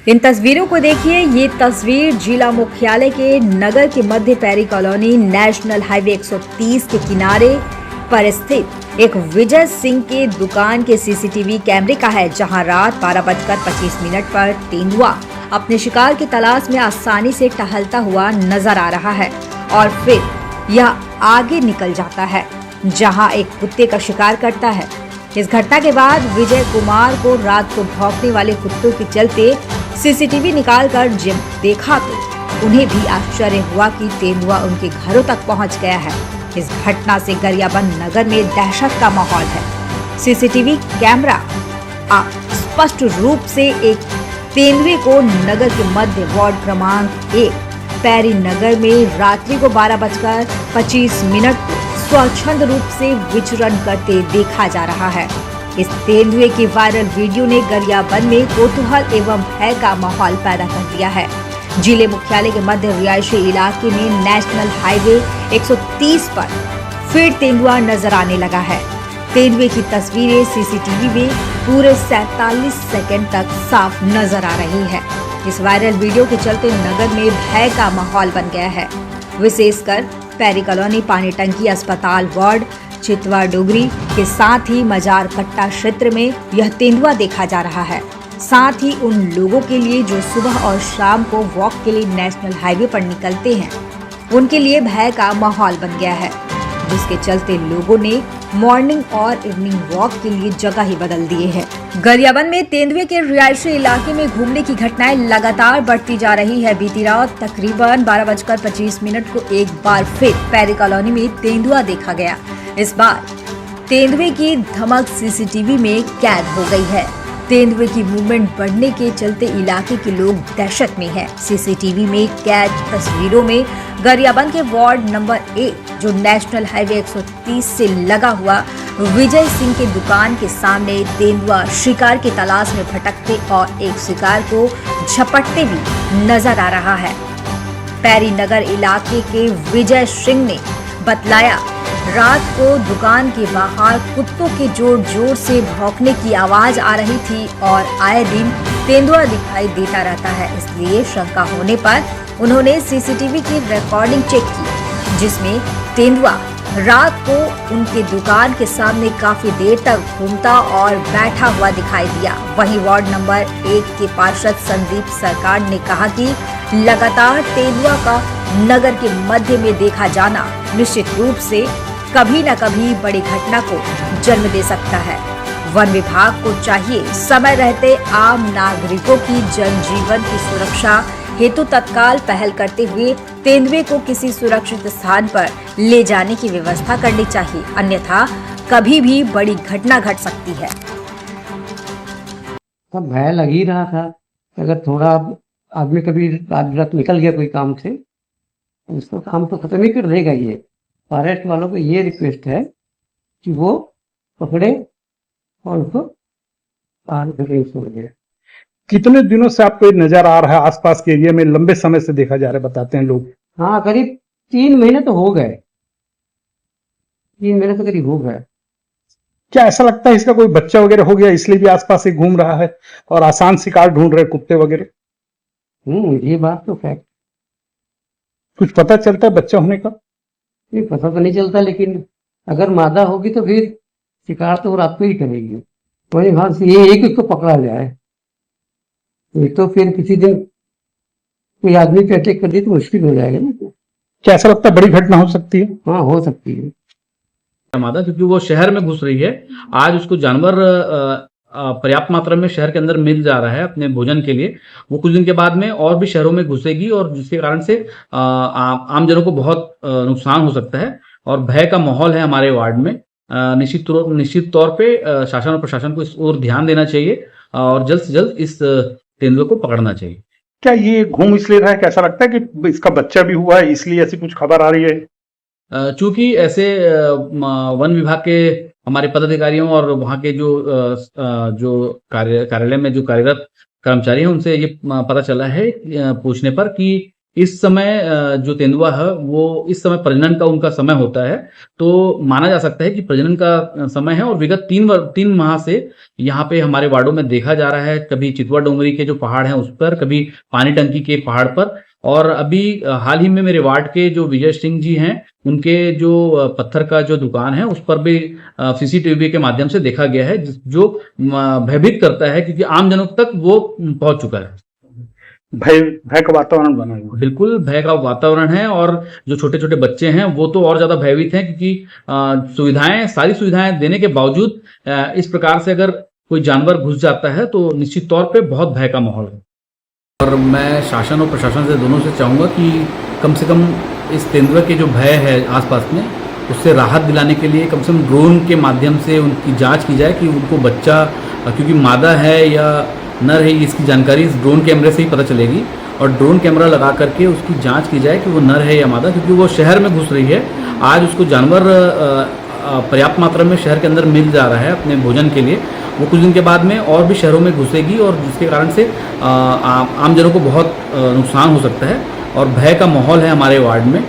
इन तस्वीरों को देखिए। ये तस्वीर जिला मुख्यालय के नगर के मध्य पैरी कॉलोनी नेशनल हाईवे 130 के किनारे पर स्थित एक विजय सिंह के दुकान के सीसीटीवी कैमरे का है, जहां रात 12:25 पर तेंदुआ अपने शिकार की तलाश में आसानी से टहलता हुआ नजर आ रहा है और फिर यह आगे निकल जाता है, जहां एक कुत्ते का शिकार करता है। इस घटना के बाद विजय कुमार को रात को भौंकने वाले कुत्तों के चलते सीसीटीवी निकालकर जब देखा तो उन्हें भी आश्चर्य हुआ कि तेंदुआ उनके घरों तक पहुंच गया है। इस घटना से गरियाबंद नगर में दहशत का माहौल है। सीसीटीवी कैमरा स्पष्ट रूप से एक तेंदुए को नगर के मध्य वार्ड क्रमांक 1 पैरी नगर में रात्रि को 12:25 स्वच्छंद रूप से विचरण करते देखा जा रहा है। इस तेंदुए की वायरल वीडियो ने गरियाबंद में कौतूहल एवं भय का माहौल पैदा कर दिया है। जिले मुख्यालय के मध्य रिहायशी इलाके में नेशनल हाईवे 130 पर फिर तेंदुआ नजर आने लगा है। तेंदुए की तस्वीरें सीसीटीवी में पूरे 47 सेकंड तक साफ नजर आ रही है। इस वायरल वीडियो के चलते नगर में भय का माहौल बन गया है। विशेषकर पैरी कॉलोनी, पानी टंकी, अस्पताल वार्ड, चितवा डोगरी के साथ ही मजार कट्टा क्षेत्र में यह तेंदुआ देखा जा रहा है। साथ ही उन लोगों के लिए जो सुबह और शाम को वॉक के लिए नेशनल हाईवे पर निकलते हैं, उनके लिए भय का माहौल बन गया है, जिसके चलते लोगों ने मॉर्निंग और इवनिंग वॉक के लिए जगह ही बदल दिए हैं। गरियाबंद में तेंदुए के रिहायशी इलाके में घूमने की घटनाएं लगातार बढ़ती जा रही है। बीती रात तकरीबन 12:25 को एक बार फिर पैरी कॉलोनी में तेंदुआ देखा गया। इस बार तेंदुए की धमक सीसीटीवी में कैद हो गई है। तेंदुए की मूवमेंट बढ़ने के चलते इलाके के लोग दहशत में हैं। सीसीटीवी में कैद तस्वीरों में गरियाबंद के वार्ड नंबर 1 जो नेशनल हाईवे 130 से लगा हुआ विजय सिंह के दुकान के सामने तेंदुआ शिकार की तलाश में भटकते और एक शिकार को झपटते भी नजर आ रहा है। पैरी नगर इलाके के विजय सिंह ने बतलाया, रात को दुकान के बाहर कुत्तों के जोर जोर से भौंकने की आवाज आ रही थी और आए दिन तेंदुआ दिखाई देता रहता है। इसलिए शंका होने पर उन्होंने सीसीटीवी की रिकॉर्डिंग चेक की, जिसमें तेंदुआ रात को उनके दुकान के सामने काफी देर तक घूमता और बैठा हुआ दिखाई दिया। वहीं वार्ड नंबर 1 के पार्षद संदीप सरकार ने कहा कि लगातार तेंदुआ का नगर के मध्य में देखा जाना निश्चित रूप से कभी न कभी बड़ी घटना को जन्म दे सकता है। वन विभाग को चाहिए समय रहते आम नागरिकों की जनजीवन की सुरक्षा हेतु तत्काल पहल करते हुए तेंदुए को किसी सुरक्षित स्थान पर ले जाने की व्यवस्था करनी चाहिए, अन्यथा कभी भी बड़ी घटना घट सकती है। तब भय लग ही रहा था, अगर थोड़ा आदमी कभी रात निकल गया कोई काम से, उसको काम तो खत्म ही कर देगा। ये फॉरेस्ट वालों को ये रिक्वेस्ट है कि वो पकड़े और उसको पार करें, छोड़ दे। कितने दिनों से आपको ये नजर आ रहा है? आसपास के एरिया में लंबे समय से देखा जा रहा है, बताते हैं लोग। हाँ, करीब 3 महीने तो हो गए। 3 महीने तो करीब हो गए। क्या ऐसा लगता है इसका कोई बच्चा वगैरह हो गया, इसलिए भी आसपास ही घूम रहा है और आसान शिकार ढूंढ रहे कुत्ते वगैरह? ये बात तो फैक्ट। कुछ पता चलता है बच्चा होने का? ये पता तो नहीं चलता, लेकिन अगर मादा होगी तो फिर शिकार तो रात को ही करेगी। वही बात से ये एक उसको पकड़ा जाए, ये तो फिर किसी दिन कोई आदमी पे अटैक कर दी तो मुश्किल हो जाएगा ना। क्या ऐसा लगता है बड़ी घटना हो सकती है? हाँ, हो सकती है मादा, क्योंकि वो शहर में घुस रही है। आज उसको जानवर पर्याप्त मात्रा में शहर के अंदर मिल जा रहा है अपने भोजन के लिए। वो कुछ दिन के बाद में और भी शहरों में घुसेगी और जिसके कारण से आम जनों को बहुत नुकसान हो सकता है और भय का माहौल है हमारे वार्ड में। निश्चित तौर पे शासन और प्रशासन को इस ओर ध्यान देना चाहिए और जल्द से जल्द इस तेंदुए को पकड़ना चाहिए। क्या ये घूम इसलिए रहा है, कैसा लगता है कि इसका बच्चा भी हुआ है इसलिए ऐसी कुछ खबर आ रही है? चूंकि ऐसे वन विभाग के हमारे पदाधिकारियों और वहाँ के जो कार्यालय में जो कार्यरत कर्मचारी हैं, उनसे ये पता चला है पूछने पर कि इस समय जो तेंदुआ है वो इस समय प्रजनन का उनका समय होता है, तो माना जा सकता है कि प्रजनन का समय है। और विगत 3 माह से यहाँ पे हमारे वार्डों में देखा जा रहा है, कभी चितवा डोंगरी के जो पहाड़ हैं उस पर, कभी पानी टंकी के पहाड़ पर, और अभी हाल ही में मेरे वार्ड के जो विजय सिंह जी हैं उनके जो पत्थर का जो दुकान है उस पर भी सीसीटीवी के माध्यम से देखा गया है, जो भयभीत करता है क्योंकि आम जनों तक वो पहुंच चुका है। भय का वातावरण बना हुआ है। बिल्कुल भय का वातावरण है, और जो छोटे छोटे बच्चे हैं वो तो और ज्यादा भयभीत हैं क्योंकि सारी सुविधाएं देने के बावजूद इस प्रकार से अगर कोई जानवर घुस जाता है तो निश्चित तौर पे बहुत भय का माहौल है। और मैं शासन और प्रशासन से दोनों से चाहूँगा कि कम से कम इस तेंदुआ के जो भय है आसपास में उससे राहत दिलाने के लिए कम से कम ड्रोन के माध्यम से उनकी जांच की जाए कि उनको बच्चा क्योंकि मादा है या नर है इसकी जानकारी इस ड्रोन कैमरे से ही पता चलेगी, और ड्रोन कैमरा लगा करके उसकी जांच की जाए कि वो नर है या मादा, क्योंकि वो शहर में घुस रही है। आज उसको जानवर पर्याप्त मात्रा में शहर के अंदर मिल जा रहा है अपने भोजन के लिए, वो कुछ दिन के बाद में और भी शहरों में घुसेगी और जिसके कारण से आम जनों को बहुत नुकसान हो सकता है और भय का माहौल है हमारे वार्ड में।